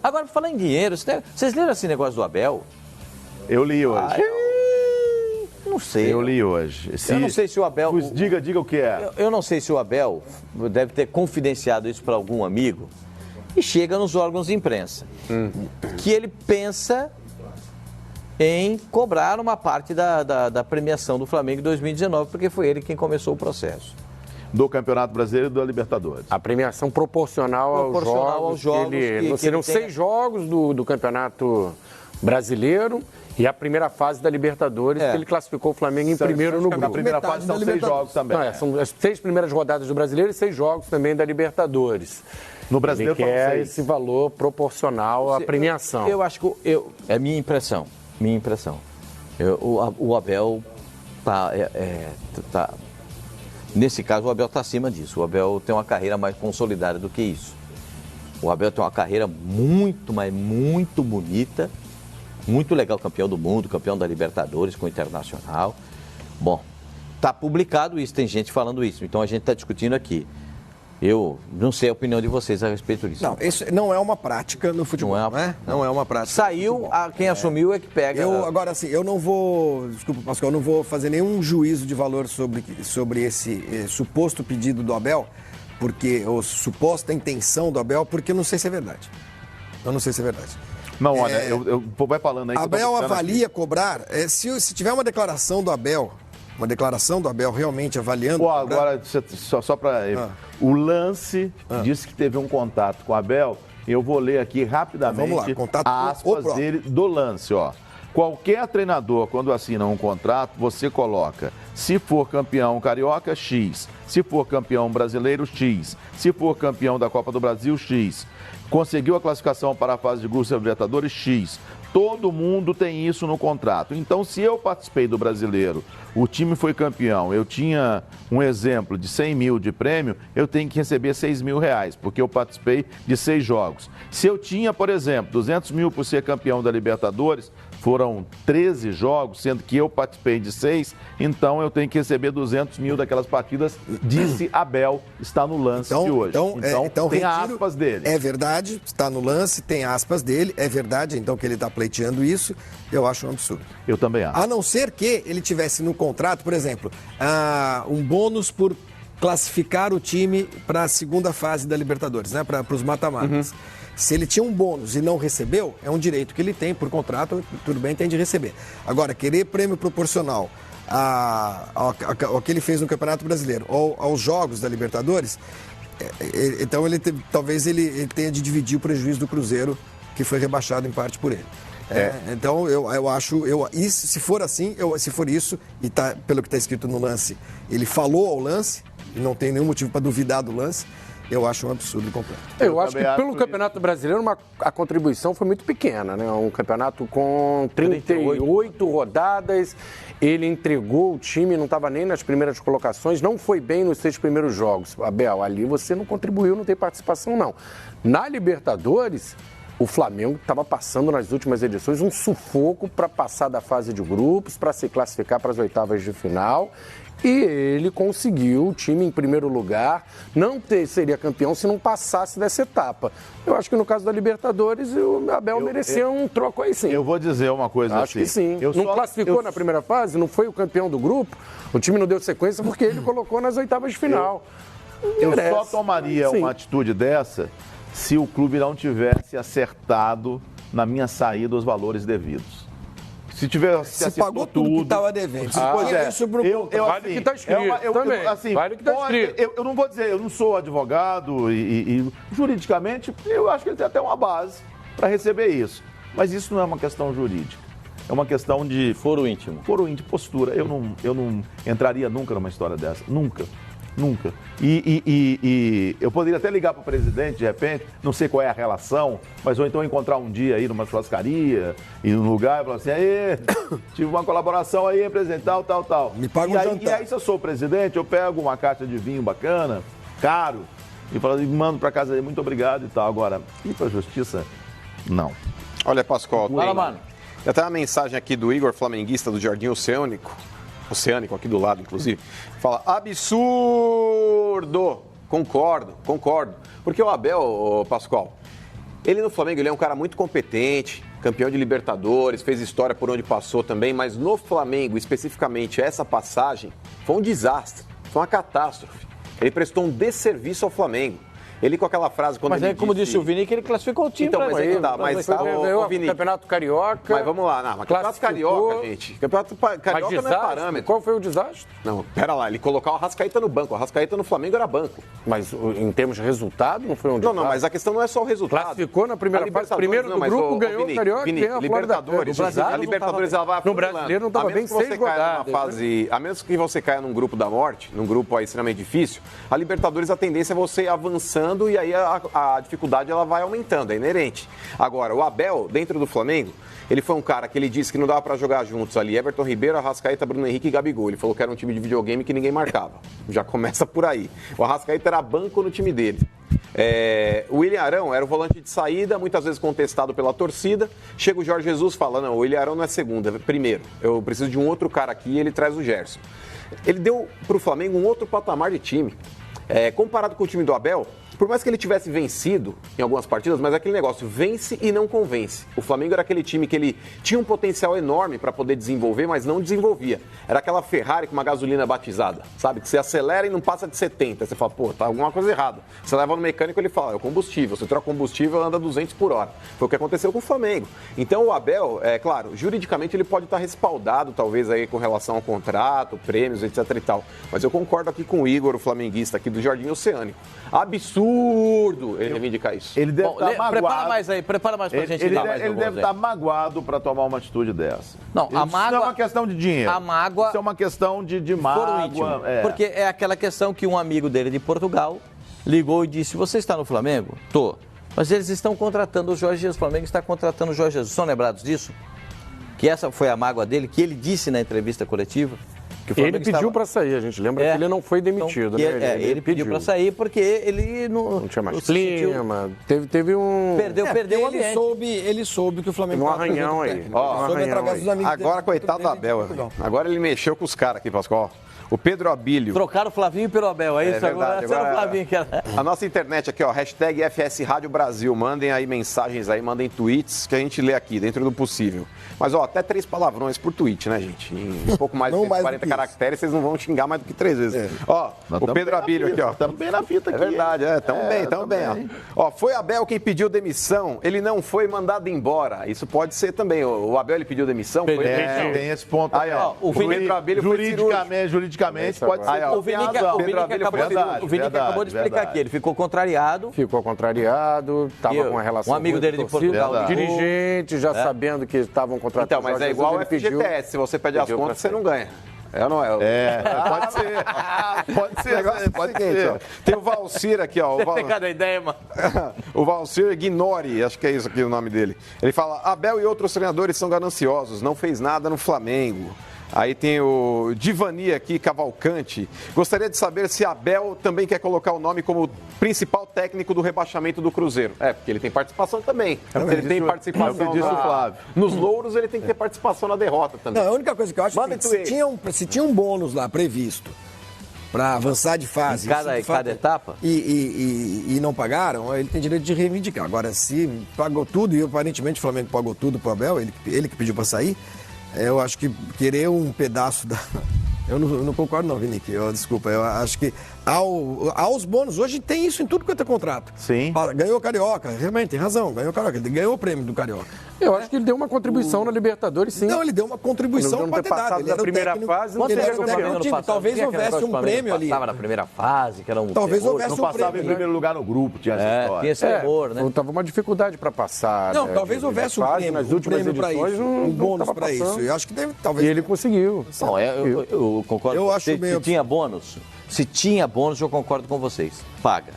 Agora, falar em dinheiro, vocês leram esse negócio do Abel? Eu li hoje. Não sei. Eu li hoje. Eu não sei se o Abel... Diga o que é. Eu não sei se o Abel deve ter confidenciado isso para algum amigo e chega nos órgãos de imprensa. Que ele pensa em cobrar uma parte da premiação do Flamengo em 2019, porque foi ele quem começou o processo. Do Campeonato Brasileiro e da Libertadores. A premiação proporcional aos jogos. Seriam 6 jogos do Campeonato Brasileiro e a primeira fase da Libertadores, que ele classificou o Flamengo em primeiro no grupo. Na primeira fase são 6 jogos também. Não, são as 6 primeiras rodadas do Brasileiro e 6 jogos também da Libertadores. No Brasileiro ele quer 6. esse valor proporcional à premiação. Eu acho que é minha impressão. O Abel tá nesse caso, o Abel está acima disso. O Abel tem uma carreira mais consolidada do que isso. O Abel tem uma carreira muito, mas muito bonita. Muito legal, campeão do mundo, campeão da Libertadores com o Internacional. Bom, está publicado isso, tem gente falando isso. Então a gente está discutindo aqui. Eu não sei a opinião de vocês a respeito disso. Não, isso não é uma prática no futebol, não é uma prática. Saiu, quem assumiu é que pega. Agora, assim, eu não vou, desculpa, Pascoal, eu não vou fazer nenhum juízo de valor sobre esse suposto pedido do Abel, ou suposta intenção do Abel, porque eu não sei se é verdade. Eu não sei se é verdade. Não, olha, vai falando aí. Abel avalia cobrar, se tiver uma declaração do Abel realmente avaliando... Agora, só para... O Lance disse que teve um contato com o Abel. Eu vou ler aqui rapidamente. Vamos lá, contato aspas dele do Lance, ó. Qualquer treinador, quando assina um contrato, você coloca, se for campeão carioca, X. Se for campeão brasileiro, X. Se for campeão da Copa do Brasil, X. Conseguiu a classificação para a fase de grupos da Libertadores, X. Todo mundo tem isso no contrato. Então, se eu participei do Brasileiro, o time foi campeão, eu tinha um exemplo de 100 mil de prêmio, eu tenho que receber 6 mil reais, porque eu participei de 6 jogos. Se eu tinha, por exemplo, 200 mil por ser campeão da Libertadores, foram 13 jogos, sendo que eu participei de 6, então eu tenho que receber 200 mil daquelas partidas, disse Abel, está no Lance de hoje. Então tem aspas dele. É verdade, está no Lance, tem aspas dele, é verdade, então que ele está pleiteando isso, eu acho um absurdo. Eu também acho. A não ser que ele tivesse no contrato, por exemplo, um bônus por classificar o time para a segunda fase da Libertadores, né, para os mata-matas. Se ele tinha um bônus e não recebeu, é um direito que ele tem por contrato, tudo bem, tem de receber. Agora, querer prêmio proporcional ao que ele fez no Campeonato Brasileiro ou aos jogos da Libertadores, então talvez ele tenha de dividir o prejuízo do Cruzeiro, que foi rebaixado em parte por ele. Então, eu acho, se for assim, se for isso, e pelo que está escrito no Lance, ele falou ao Lance, e não tem nenhum motivo para duvidar do Lance, eu acho um absurdo completo. Eu acho que pelo Campeonato Brasileiro a contribuição foi muito pequena, né? Um campeonato com 38 rodadas, ele entregou o time, não estava nem nas primeiras colocações, não foi bem nos 6 primeiros jogos. Abel, ali você não contribuiu, não tem participação não. Na Libertadores, o Flamengo estava passando nas últimas edições um sufoco para passar da fase de grupos, para se classificar para as oitavas de final. E ele conseguiu o time em primeiro lugar, seria campeão se não passasse dessa etapa. Eu acho que no caso da Libertadores, o Abel merecia um troco aí sim. Eu vou dizer uma coisa acho que sim. Não classificou na primeira fase, não foi o campeão do grupo, o time não deu sequência porque ele colocou nas oitavas de final. Eu só tomaria uma atitude dessa se o clube não tivesse acertado na minha saída os valores devidos. Se tivesse se pagou tudo que estava devendo. Pois é. Vale o que está escrito também. Vale o que está escrito. Eu não vou dizer, eu não sou advogado e juridicamente eu acho que ele tem até uma base para receber isso. Mas isso não é uma questão jurídica. É uma questão de... Foro íntimo. Foro íntimo, postura. Eu não entraria nunca numa história dessa. Nunca. E eu poderia até ligar para o presidente, de repente, não sei qual é a relação, mas ou então encontrar um dia aí numa churrascaria, ir num lugar e falar assim, aí, tive uma colaboração aí, presidente, tal. Me paga um jantar. E aí, se eu sou o presidente, eu pego uma caixa de vinho bacana, caro, e mando para casa aí, muito obrigado e tal. Agora, ir para a justiça, não. Olha, Pascoal, Fala, mano. Já tem uma mensagem aqui do Igor, flamenguista do Jardim Oceânico, aqui do lado, inclusive, fala, absurdo! Concordo. Porque o Abel, Pascoal, Ele no Flamengo, ele é um cara muito competente, campeão de Libertadores, fez história por onde passou também, mas no Flamengo, especificamente, essa passagem foi um desastre, foi uma catástrofe. Ele prestou um desserviço ao Flamengo. Ele com aquela frase quando mas ele aí, como disse o Vini, que ele classificou o time. Então, mas aí que tá, o Vini, Campeonato Carioca. Mas vamos lá, não, mas Campeonato Carioca, gente. Campeonato Carioca não é parâmetro. Qual foi o desastre? Não, pera lá, ele colocar o Arrascaeta no banco. O Arrascaeta no Flamengo era banco. Mas em termos de resultado, não foi um desastre? Não, mas a questão não é só o resultado. Classificou na primeira fase, primeiro do grupo, ganhou o Carioca, ganhou a Libertadores. A Libertadores ela vai no brasileiro não estava bem 6 rodadas. A menos que você caia num grupo da morte, num grupo aí extremamente difícil, a Libertadores a tendência é você ir avançando e aí a dificuldade ela vai aumentando, é inerente. Agora, o Abel, dentro do Flamengo, ele foi um cara que ele disse que não dava para jogar juntos ali, Everton Ribeiro, Arrascaeta, Bruno Henrique e Gabigol. Ele falou que era um time de videogame que ninguém marcava. Já começa por aí. O Arrascaeta era banco no time dele. O William Arão era o volante de saída, muitas vezes contestado pela torcida. Chega o Jorge Jesus e fala, não, o William Arão não é segunda, primeiro. Eu preciso de um outro cara aqui e ele traz o Gerson. Ele deu para o Flamengo um outro patamar de time. Comparado com o time do Abel, por mais que ele tivesse vencido em algumas partidas, mas aquele negócio, vence e não convence. O Flamengo era aquele time que ele tinha um potencial enorme para poder desenvolver, mas não desenvolvia. Era aquela Ferrari com uma gasolina batizada, sabe? Que você acelera e não passa de 70. Você fala, pô, tá alguma coisa errada. Você leva no mecânico, ele fala, é o combustível. Você troca combustível, anda 200 por hora. Foi o que aconteceu com o Flamengo. Então o Abel, claro, juridicamente ele pode estar respaldado, talvez aí com relação ao contrato, prêmios, etc e tal. Mas eu concordo aqui com o Igor, o flamenguista aqui do Jardim Oceânico. Absurdo ele reivindicar isso. Ele deve estar magoado. Prepara mais pra gente. Ele deve estar magoado para tomar uma atitude dessa. Não, a mágoa... Isso não é uma questão de dinheiro. A mágoa... Isso é uma questão de mágoa. Porque é aquela questão que um amigo dele de Portugal ligou e disse, você está no Flamengo? Tô. Mas eles estão contratando o Jorge Jesus. O Flamengo está contratando o Jorge Jesus. São lembrados disso? Que essa foi a mágoa dele, que ele disse na entrevista coletiva. Ele pediu para sair, a gente lembra que ele não foi demitido, então, né? Ele pediu para sair porque ele não tinha mais clima, teve um... Perdeu o ambiente. Ele soube que o Flamengo um arranhão aí. Soube através dos amigos agora, coitado do Abel. Agora ele mexeu com os caras aqui, Pascoal. O Pedro Abílio. Trocaram o Flavinho pelo Abel, é isso? Verdade, agora o Flavinho que era... A nossa internet aqui, ó, hashtag FS Rádio Brasil. Mandem aí mensagens aí, mandem tweets que a gente lê aqui, dentro do possível. Mas, ó, até 3 palavrões por tweet, né, gente? Em um pouco mais de 40 caracteres, vocês não vão xingar mais do que 3 vezes. Ó, o Pedro Abílio aqui, ó. Estamos bem na fita aqui. É verdade, tamo bem. Ó, foi Abel quem pediu demissão, ele não foi mandado embora. Isso pode ser também. O Abel, ele pediu demissão? Foi tem esse ponto aí, ó. O Pedro Abílio juridicamente pode ser. O Vini que acabou de explicar aqui, ele ficou contrariado. Estava com uma relação um amigo dele de Portugal. Dirigente, já sabendo que estavam contratando. Então, mas é igual o FGTS, se você pede as contas, você não ganha. É ou não é? Pode ser. Pode ser. Tem o Valcir aqui, ó. Cada ideia, mano. O Valcir Gnori, acho que é isso aqui o nome dele. Ele fala, Abel e outros treinadores são gananciosos, não fez nada no Flamengo. Aí tem o Divani aqui, Cavalcante. Gostaria de saber se Abel também quer colocar o nome como principal técnico do rebaixamento do Cruzeiro. Porque ele tem participação também. Ele tem participação nos louros, ele tem que ter participação na derrota também. Não, a única coisa que eu acho é que se tinha um bônus lá previsto para avançar de fase, cada etapa, e não pagaram, ele tem direito de reivindicar. Agora, se pagou tudo, e aparentemente o Flamengo pagou tudo para o Abel, ele que pediu para sair, eu acho que querer um pedaço da... Eu não concordo não, Vinique. Desculpa, eu acho que aos bônus, hoje tem isso em tudo quanto é contrato. Sim. Ganhou o Carioca, realmente, tem razão, ganhou o Carioca, ele ganhou o prêmio do Carioca. Eu acho que ele deu uma contribuição na Libertadores, sim. Não, ele deu uma contribuição para ter dado. Ele era primeira fase, não era o técnico do time. Talvez houvesse um prêmio ali. Estava na primeira fase, que era um... Talvez houvesse um prêmio. Não passava em primeiro lugar no grupo, tinha essa história. Tinha esse temor, né? Tava uma dificuldade para passar. Não, talvez houvesse um prêmio para isso, um bônus para isso. Eu acho que talvez... E ele conseguiu. Não, eu concordo. Eu acho meio... Se tinha bônus, eu concordo com vocês. Paga.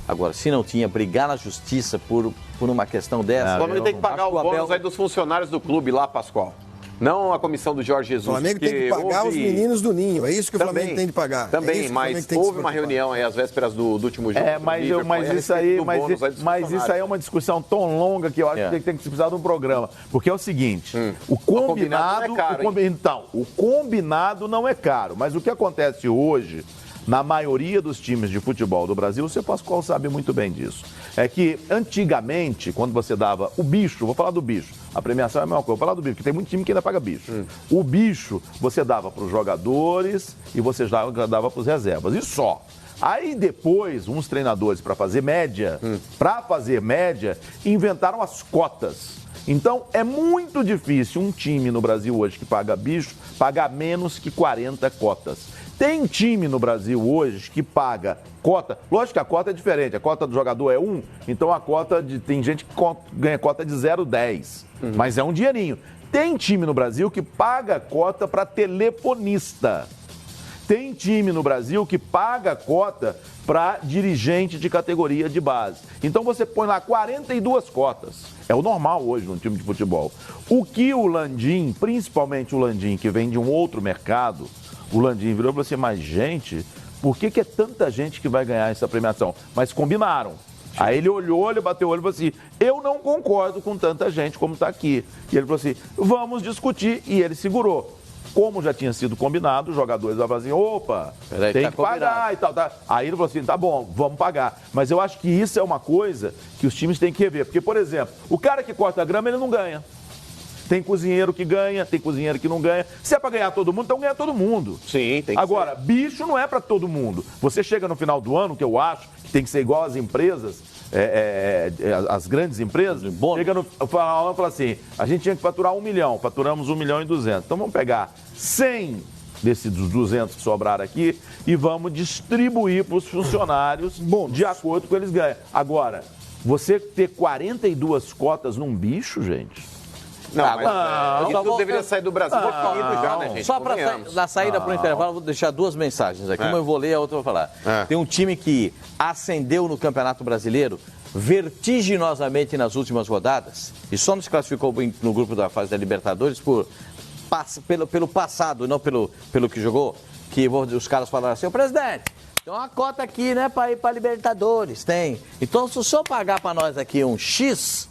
Agora, se não tinha, brigar na justiça por uma questão dessa... O Flamengo tem que pagar o bônus aí dos funcionários do clube lá, Pascoal. Não a comissão do Jorge Jesus. O Flamengo tem que pagar os meninos do Ninho. É isso que o Flamengo tem de pagar. Também, mas houve uma reunião aí às vésperas do último jogo. Mas isso aí é uma discussão tão longa que eu acho que tem que precisar de um programa. Porque é o seguinte, o combinado não é caro, o combinado não é caro, mas o que acontece hoje na maioria dos times de futebol do Brasil, o seu Pascoal sabe muito bem disso. É que antigamente, quando você dava o bicho, vou falar do bicho, a premiação é a mesma coisa, vou falar do bicho, porque tem muito time que ainda paga bicho. O bicho você dava para os jogadores e você dava para os reservas, e só. Aí depois, uns treinadores, para fazer média, inventaram as cotas. Então, é muito difícil um time no Brasil hoje que paga bicho pagar menos que 40 cotas. Tem time no Brasil hoje que paga cota, lógico que a cota é diferente, a cota do jogador é 1, então a cota tem gente que ganha cota de 0,10, mas é um dinheirinho. Tem time no Brasil que paga cota para telefonista. Tem time no Brasil que paga cota para dirigente de categoria de base. Então você põe lá 42 cotas. É o normal hoje no time de futebol. O que o Landim, principalmente o Landim, que vem de um outro mercado, o Landim virou e falou assim, mas gente, por que é tanta gente que vai ganhar essa premiação? Mas combinaram. Aí ele olhou, ele bateu o olho e falou assim, eu não concordo com tanta gente como está aqui. E ele falou assim, vamos discutir. E ele segurou. Como já tinha sido combinado, os jogadores falaram assim, opa, tem que pagar e tal. Tá. Aí ele falou assim, tá bom, vamos pagar. Mas eu acho que isso é uma coisa que os times têm que rever. Porque, por exemplo, o cara que corta a grama, ele não ganha. Tem cozinheiro que ganha, tem cozinheiro que não ganha. Se é para ganhar todo mundo, então ganha todo mundo. Sim, tem que Agora, bicho não é para todo mundo. Você chega no final do ano, que eu acho que tem que ser igual às empresas, as grandes empresas, chega no final do ano e fala assim, a gente tinha que faturar 1 milhão, faturamos 1,2 milhões. Então vamos pegar 100 desses 200 que sobraram aqui e vamos distribuir para os funcionários de acordo com o que eles ganham. Agora, você ter 42 cotas num bicho, gente... Não, mas isso deveria sair do Brasil definido já, né, gente? Só para na saída para o intervalo, vou deixar 2 mensagens aqui. Uma eu vou ler, a outra eu vou falar. Tem um time que ascendeu no Campeonato Brasileiro vertiginosamente nas últimas rodadas e só nos classificou no grupo da fase da Libertadores pelo passado e não pelo que jogou. Que os caras falaram assim, ô presidente, tem uma cota aqui, né, para ir para Libertadores. Tem. Então, se o senhor pagar para nós aqui um X...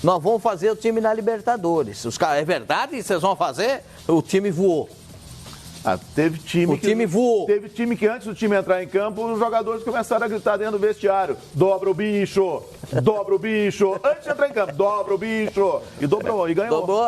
Nós vamos fazer o time na Libertadores. É verdade que vocês vão fazer? O time voou. Teve time voou. Teve time que antes do time entrar em campo, os jogadores começaram a gritar dentro do vestiário. Dobra o bicho! Dobra o bicho! Antes de entrar em campo, dobra o bicho! E dobrou, e ganhou. Dobrou,